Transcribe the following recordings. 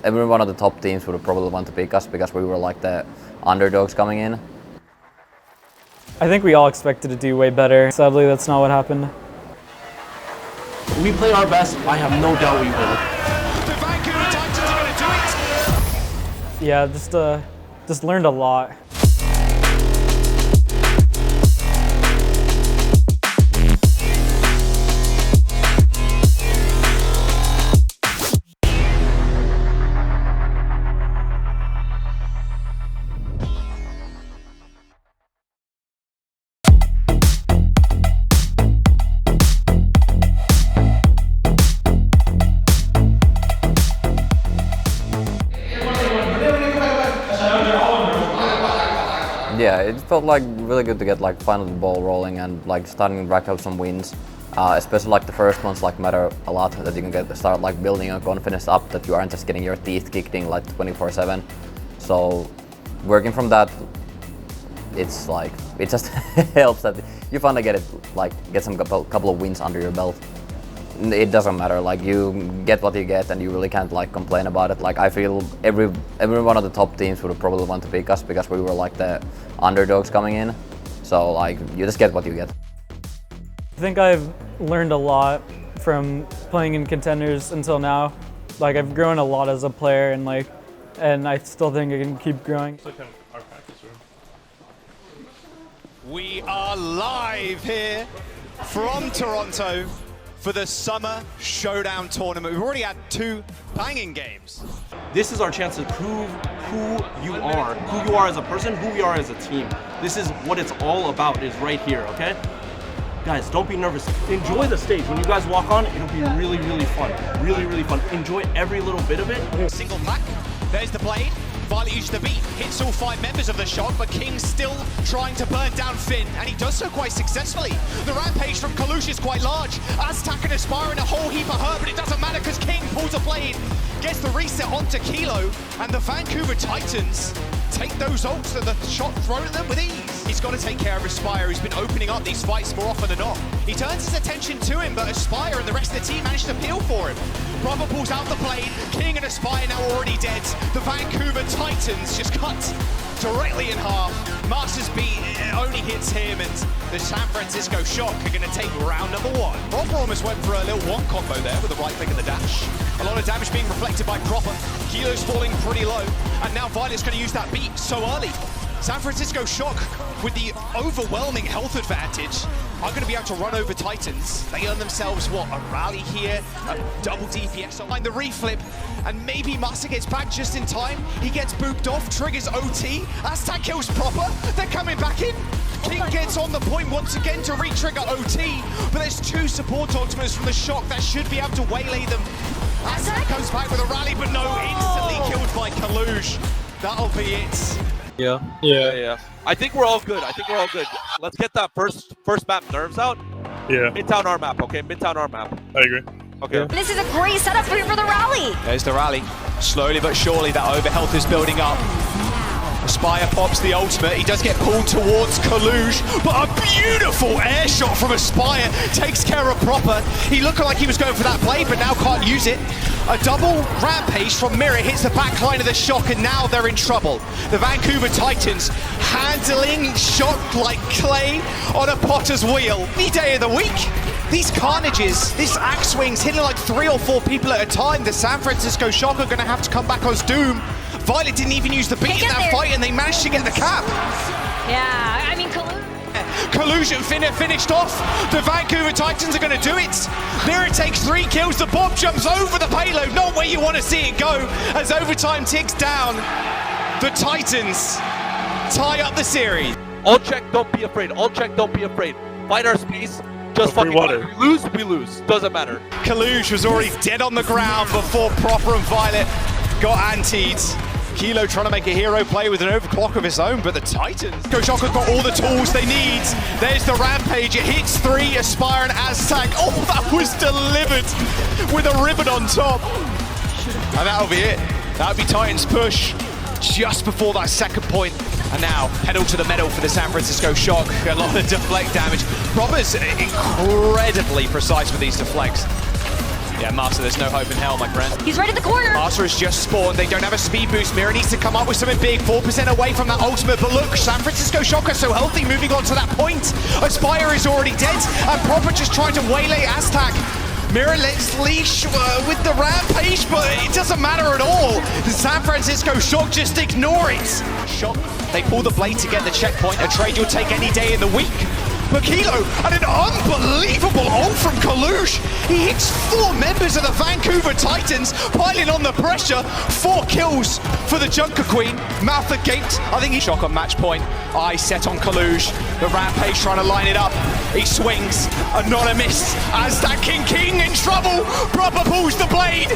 every one of the top teams would probably want to pick us because we were like the underdogs coming in. I think we all expected to do way better. Sadly, that's not what happened. We play our best. I have no doubt we will. The Vancouver Titans are going to do it. Yeah, just learned a lot. Yeah, it felt like really good to get like finally the ball rolling and like starting to rack up some wins. Especially like the first ones like matter a lot, that you can start like building your confidence up, that you aren't just getting your teeth kicked in like 24/7. So working from that, it's like it just helps that you finally get some couple of wins under your belt. It doesn't matter, like you get what you get and you really can't like complain about it. Like I feel every one of the top teams would probably want to pick us because we were like the underdogs coming in. So like you just get what you get. I think I've learned a lot from playing in contenders until now. Like I've grown a lot as a player and I still think I can keep growing. We are live here from Toronto for the Summer Showdown tournament. We've already had 2 banging games. This is our chance to prove who you are as a person, who we are as a team. This is what it's all about, is right here, okay? Guys, don't be nervous. Enjoy the stage. When you guys walk on, it'll be really, really fun. Really, really fun. Enjoy every little bit of it. Single pack, there's the blade. Violet uses the beat, hits all 5 members of the Shock, but King's still trying to burn down Finn, and he does so quite successfully. The rampage from Kalush is quite large. Aztac and Aspire in a whole heap of hurt, but it doesn't matter because King pulls a blade, gets the reset onto Kilo, and the Vancouver Titans take those ults that the Shock thrown at them with ease. He's got to take care of Aspire, who's been opening up these fights more often than not. He turns his attention to him, but Aspire and the rest of the team manage to peel for him. Brother pulls out the blade, King and Aspire now already dead. The Vancouver Titans just cut directly in half. Master's beat only hits him, and the San Francisco Shock are going to take round number 1. Proper almost went for a little 1 combo there with the right click and the dash. A lot of damage being reflected by Proper. Kilo's falling pretty low, and now Violet's going to use that beat so early. San Francisco Shock, with the overwhelming health advantage, are going to be able to run over Titans. They earn themselves, what, a rally here, a double DPS online, the reflip, and maybe Master gets back just in time. He gets booped off, triggers OT, Aztac kills Proper, they're coming back in. King gets on the point once again to re-trigger OT, but there's 2 support ultimates from the Shock that should be able to waylay them. Aztac comes back with a rally, but no, instantly killed by Kalush. That'll be it. Yeah. I think we're all good. Let's get that first map nerves out. Yeah. Midtown our map, okay? Midtown our map. I agree. Okay. Yeah. This is a great setup for the rally. There's the rally. Slowly but surely that overhealth is building up. Aspire pops the ultimate. He does get pulled towards Kalush, but a beautiful air shot from Aspire takes care of Proper. He looked like he was going for that blade, but now can't use it. A double rampage from Mirror hits the back line of the Shock, and now they're in trouble. The Vancouver Titans handling Shock like clay on a potter's wheel. Any day of the week. These carnages, this axe swings hitting like 3 or 4 people at a time. The San Francisco Shock are going to have to come back on Doom. Violet didn't even use the beat in that fight, and they managed to get the cap. Yeah, I mean, Kalush and Finn are finished off. The Vancouver Titans are going to do it. Mirror takes 3 kills. The bomb jumps over the payload. Not where you want to see it go. As overtime ticks down, the Titans tie up the series. All check, don't be afraid. All check, don't be afraid. Fight our space. Just fucking water. We lose. Doesn't matter. Kalush was already dead on the ground before Proper and Violet got antied. Kilo trying to make a hero play with an overclock of his own, but the Titans. Shock have got all the tools they need. There's the rampage. It hits 3, Aspire and Aztac. Oh, that was delivered with a ribbon on top. And that'll be it. That'll be Titans' push just before that second point. And now, pedal to the metal for the San Francisco Shock. A lot of deflect damage. Proper's incredibly precise with these deflects. Yeah, Master, there's no hope in hell, my friend. He's right at the corner. Master has just spawned. They don't have a speed boost. Mira needs to come up with something big. 4% away from that ultimate. But look, San Francisco Shocker so healthy moving on to that point. Aspire is already dead. And Proper just trying to waylay Aztec. Mira lets leash with the rampage, but it doesn't matter at all. The San Francisco Shock just ignore it. Shock, they pull the blade to get the checkpoint. A trade you'll take any day in the week. But Kilo, and an unbelievable ult from Kalush. He hits 4 members of the Vancouver Titans, piling on the pressure. 4 kills for the Junker Queen. Mouth agape. I think he's Shock on match point. Eye set on Kalush. The Rampage trying to line it up. He swings. Anonymous. Aztec King in trouble. Proper pulls the blade.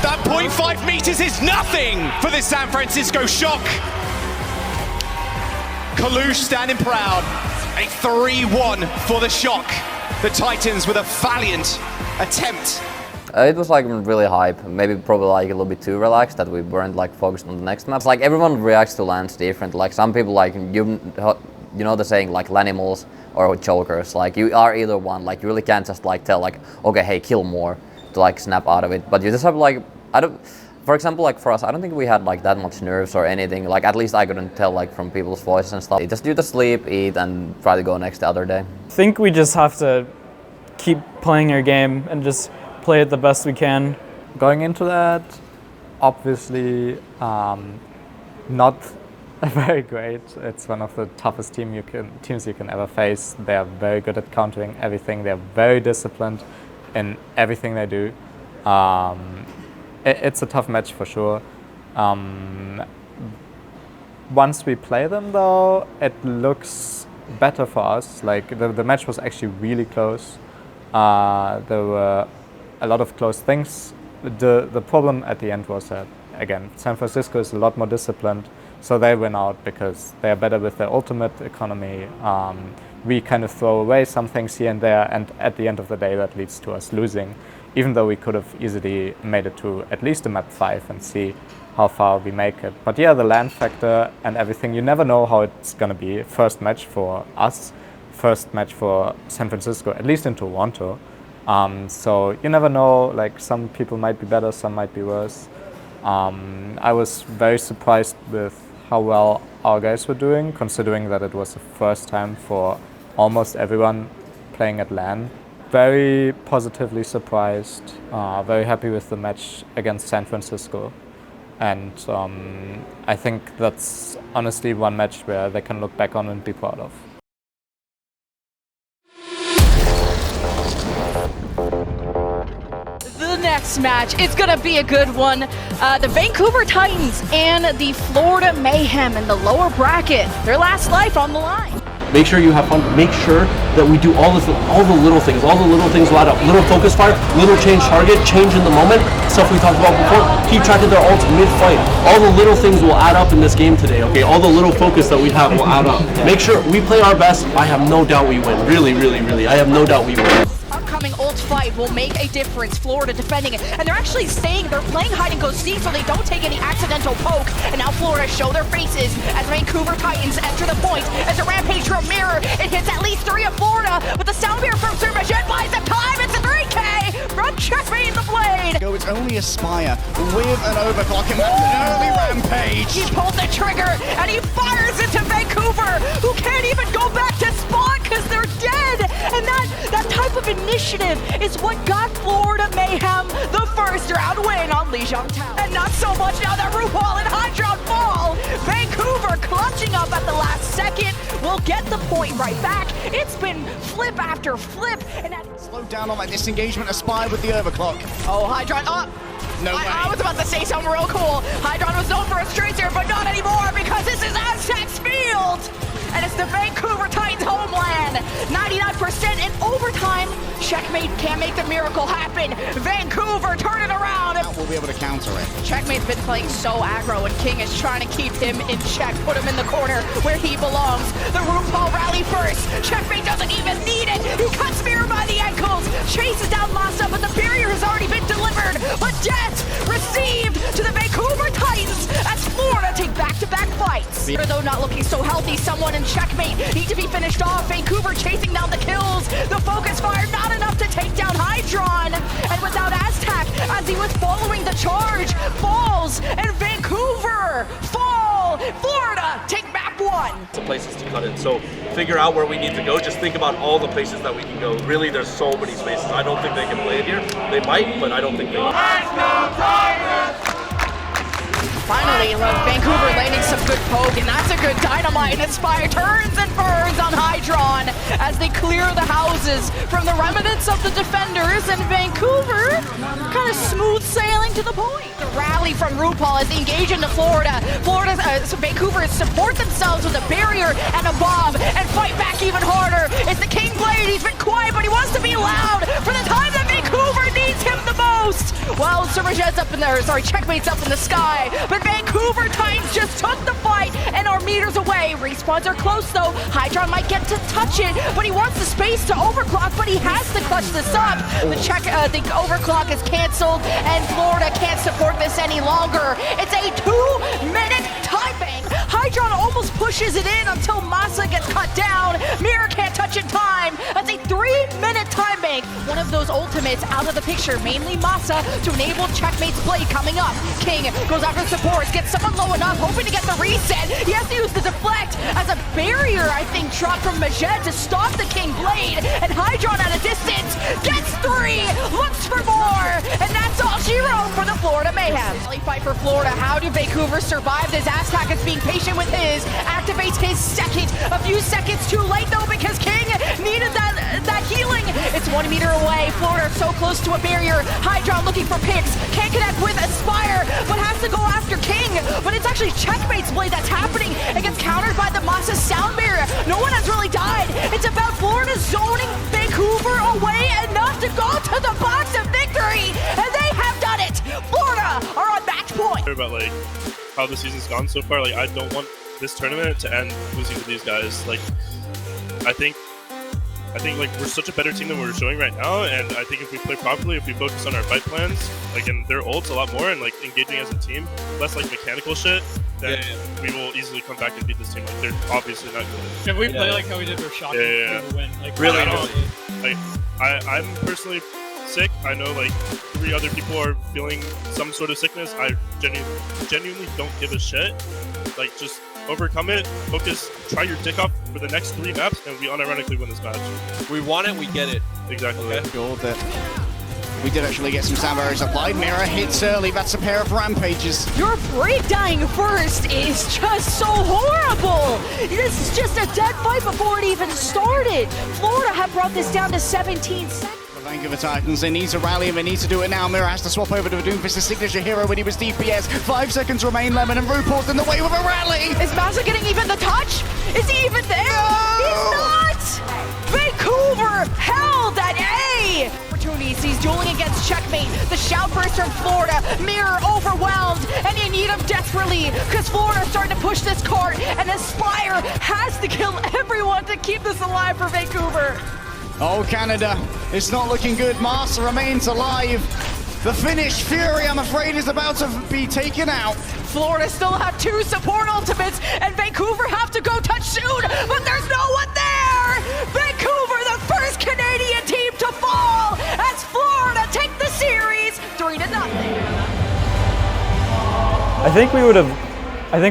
That 0.5 meters is nothing for the San Francisco Shock. Kalush standing proud. A 3-1 for the Shock. The Titans with a valiant attempt. It was like really hype, maybe probably like a little bit too relaxed that we weren't like focused on the next match. Like everyone reacts to LANs different. Like some people like you know the saying like Lanimals or Chokers. Like you are either one. Like you really can't just like tell like okay hey kill more to like snap out of it. But you just have like for example, like for us, I don't think we had like that much nerves or anything. Like at least I couldn't tell like from people's voices and stuff. Just do the sleep, eat, and try to go next the other day. I think we just have to keep playing our game and just play it the best we can. Going into that, obviously not very great. It's one of the toughest teams you can ever face. They are very good at countering everything. They're very disciplined in everything they do. It's a tough match for sure. Once we play them though, it looks better for us. Like the match was actually really close. There were a lot of close things. The problem at the end was that, again, San Francisco is a lot more disciplined, so they win out because they are better with their ultimate economy. We kind of throw away some things here and there, and at the end of the day that leads to us losing, even though we could have easily made it to at least a map 5 and see how far we make it. But yeah, the LAN factor and everything, you never know how it's gonna be. First match for us, first match for San Francisco, at least in Toronto. So you never know, like some people might be better, some might be worse. I was very surprised with how well our guys were doing, considering that it was the first time for almost everyone playing at LAN. Very positively surprised, very happy with the match against San Francisco. And I think that's honestly one match where they can look back on and be proud of. The next match, it's gonna be a good one. The Vancouver Titans and the Florida Mayhem in the lower bracket. Their last life on the line. Make sure you have fun. Make sure that we do all the little things. All the little things will add up. Little focus fire, little change target, change in the moment, stuff we talked about before. Keep track of their ults mid-fight. All the little things will add up in this game today, okay? All the little focus that we have will add up. Make sure we play our best. I have no doubt we win. Really, really, really. I have no doubt we win. Upcoming ult fight will make a difference. Florida defending it, and they're actually staying. They're playing hide and go seek, so they don't take any accidental poke. And now Florida show their faces as Vancouver Titans enter the point. As a rampage from Mirror, it hits at least 3 of Florida, but the sound beer from Surmajet buys the time. It's a 3K from Checkmate the Blade. It's only Aspire with an overclock, and that's an early rampage. He pulls the trigger and he fires into Vancouver, who can't even go back to spawn because they're dead. And that type of initiative is what got Florida Mayhem the first round win on Lijiang Town. And not so much now that RuPaul and Hydron fall. Vancouver clutching up at the last second will get the point right back. It's been flip after flip. And slowed down on that disengagement, Aspire with the overclock. Oh, Hydron up. No way. I was about to say something real cool. Hydron was known for a tracer, but not anymore because this is Aztec's field. And it's the Vancouver Titans homeland. 99% in overtime. Checkmate can't make the miracle happen. Vancouver turn it around. We'll be able to counter it. Checkmate's been playing so aggro, and King is trying to keep him in check, put him in the corner where he belongs. The RuPaul rally first. Checkmate doesn't even need it. He cuts Mirror by the ankles, chases down Massa, but the barrier has already been delivered. But debt received to the Vancouver Titans as Florida take back-to-back fights. Though not looking so healthy, someone in Checkmate need to be finished off. Vancouver chasing down the kills. The focus fire not enough to take down Hydron. And without Aztec the charge, falls, and Vancouver fall. Florida take back one. The places to cut it. So figure out where we need to go. Just think about all the places that we can go. Really, there's so many spaces. I don't think they can play it here. They might, but I don't think they will. Finally, Vancouver landing some good poke, and that's a good dynamite. And Inspire turns and burns on Hydron as they clear the houses from the remnants of the defenders, and Vancouver kind of smooth sailing to the point. The rally from RuPaul as they engage into Florida. Vancouver support themselves with a barrier and a bomb and fight back even harder. It's the King Blade. He's been quiet, but he wants to be loud for the time that Vancouver needs him the most. Well, Surge's up in there, Checkmate's up in the sky, but Vancouver Titans just took the fight and are meters away. Respawns are close though. Hydron might get to touch it, but he wants the space to overclock, but he has to clutch this up. The overclock is canceled, and Florida can't support this any longer. It's a 2-minute time bank. Hydron almost pushes it in until Masa gets cut down. Mirror can't touch in time. That's a 3-minute time bank. One of those ultimates out of the picture, mainly Masa, to enable Checkmate's blade coming up. King goes after supports, gets someone low enough, hoping to get the reset. He has to use the deflect as a barrier, I think, dropped from Majed to stop the King blade. And Hydron at a distance gets 3, looks for more, and that's all she wrote for the Florida Mayhem. Rally fight for Florida. How do Vancouver survive this? Aztec is being patient with his, activates his second. A few seconds too late though, because King needed that healing. It's 1 meter away. Florida so close to a barrier. Hydron looking for picks. Can't connect with Aspire, but has to go after King. But it's actually Checkmate's blade that's happening. It gets countered by the Masa sound barrier. No one has really died. It's about Florida zoning Vancouver away enough to go to the box of victory. And they have done it. Florida are on match point. About like how the season's gone so far, like I don't want this tournament to end losing to these guys. Like I think like we're such a better team than we're showing right now, and I think if we play properly, if we focus on our fight plans, like and their ults a lot more, and like engaging as a team, less like mechanical shit, then we will easily come back and beat this team. Like they're obviously not good. If we play like how we did for Shocking, we will win. Like really, like I'm personally sick. I know like 3 other people are feeling some sort of sickness. I genuinely don't give a shit. Like just overcome it, focus, try your dick off for the next 3 maps, and we unironically win this match. We want it, we get it. Exactly. Okay. Sure that we did actually get some sound barriers applied. Mirror hits early. That's a pair of rampages. Your breakdying first is just so horrible. This is just a dead fight before it even started. Florida have brought this down to 17 seconds. The Vancouver Titans, they need to rally and they need to do it now. Mirror has to swap over to a Doomfist, the signature hero when he was DPS. 5 seconds remain, Lemon, and RuPaul's in the way with a rally. Is Masa getting even the touch? Is he even there? No! He's not! Vancouver held at A! Opportunities, he's dueling against Checkmate. The shout burst from Florida. Mirror overwhelmed, and you need him desperately, because Florida's starting to push this cart, and Aspire has to kill everyone to keep this alive for Vancouver. Oh, Canada, it's not looking good. Masa remains alive. The Finnish Fury, I'm afraid, is about to be taken out. Florida still have 2 support ultimates, and Vancouver have to go touch soon, but there's no one there! Vancouver, the first Canadian team to fall, as Florida take the series 3-0. I think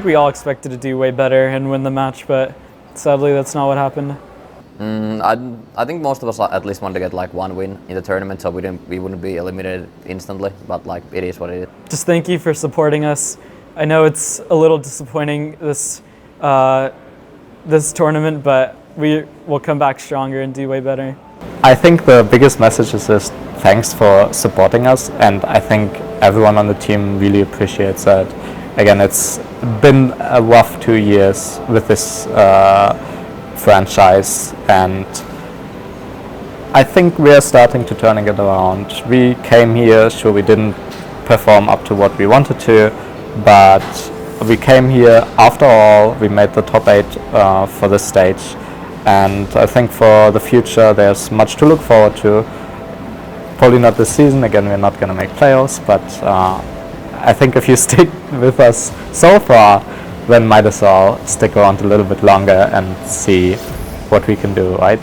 we all expected to do way better and win the match, but sadly that's not what happened. I think most of us at least wanted to get like 1 win in the tournament, so we wouldn't be eliminated instantly. But like it is what it is. Just thank you for supporting us. I know it's a little disappointing this tournament, but we will come back stronger and do way better. I think the biggest message is just thanks for supporting us, and I think everyone on the team really appreciates that. Again, it's been a rough 2 years with this franchise, and I think we're starting to turning it around. We came here, sure we didn't perform up to what we wanted to, but we came here after all, we made the top 8 for this stage, and I think for the future there's much to look forward to. Probably not this season, again we're not going to make playoffs, but I think if you stick with us so far, then might as well stick around a little bit longer and see what we can do, right?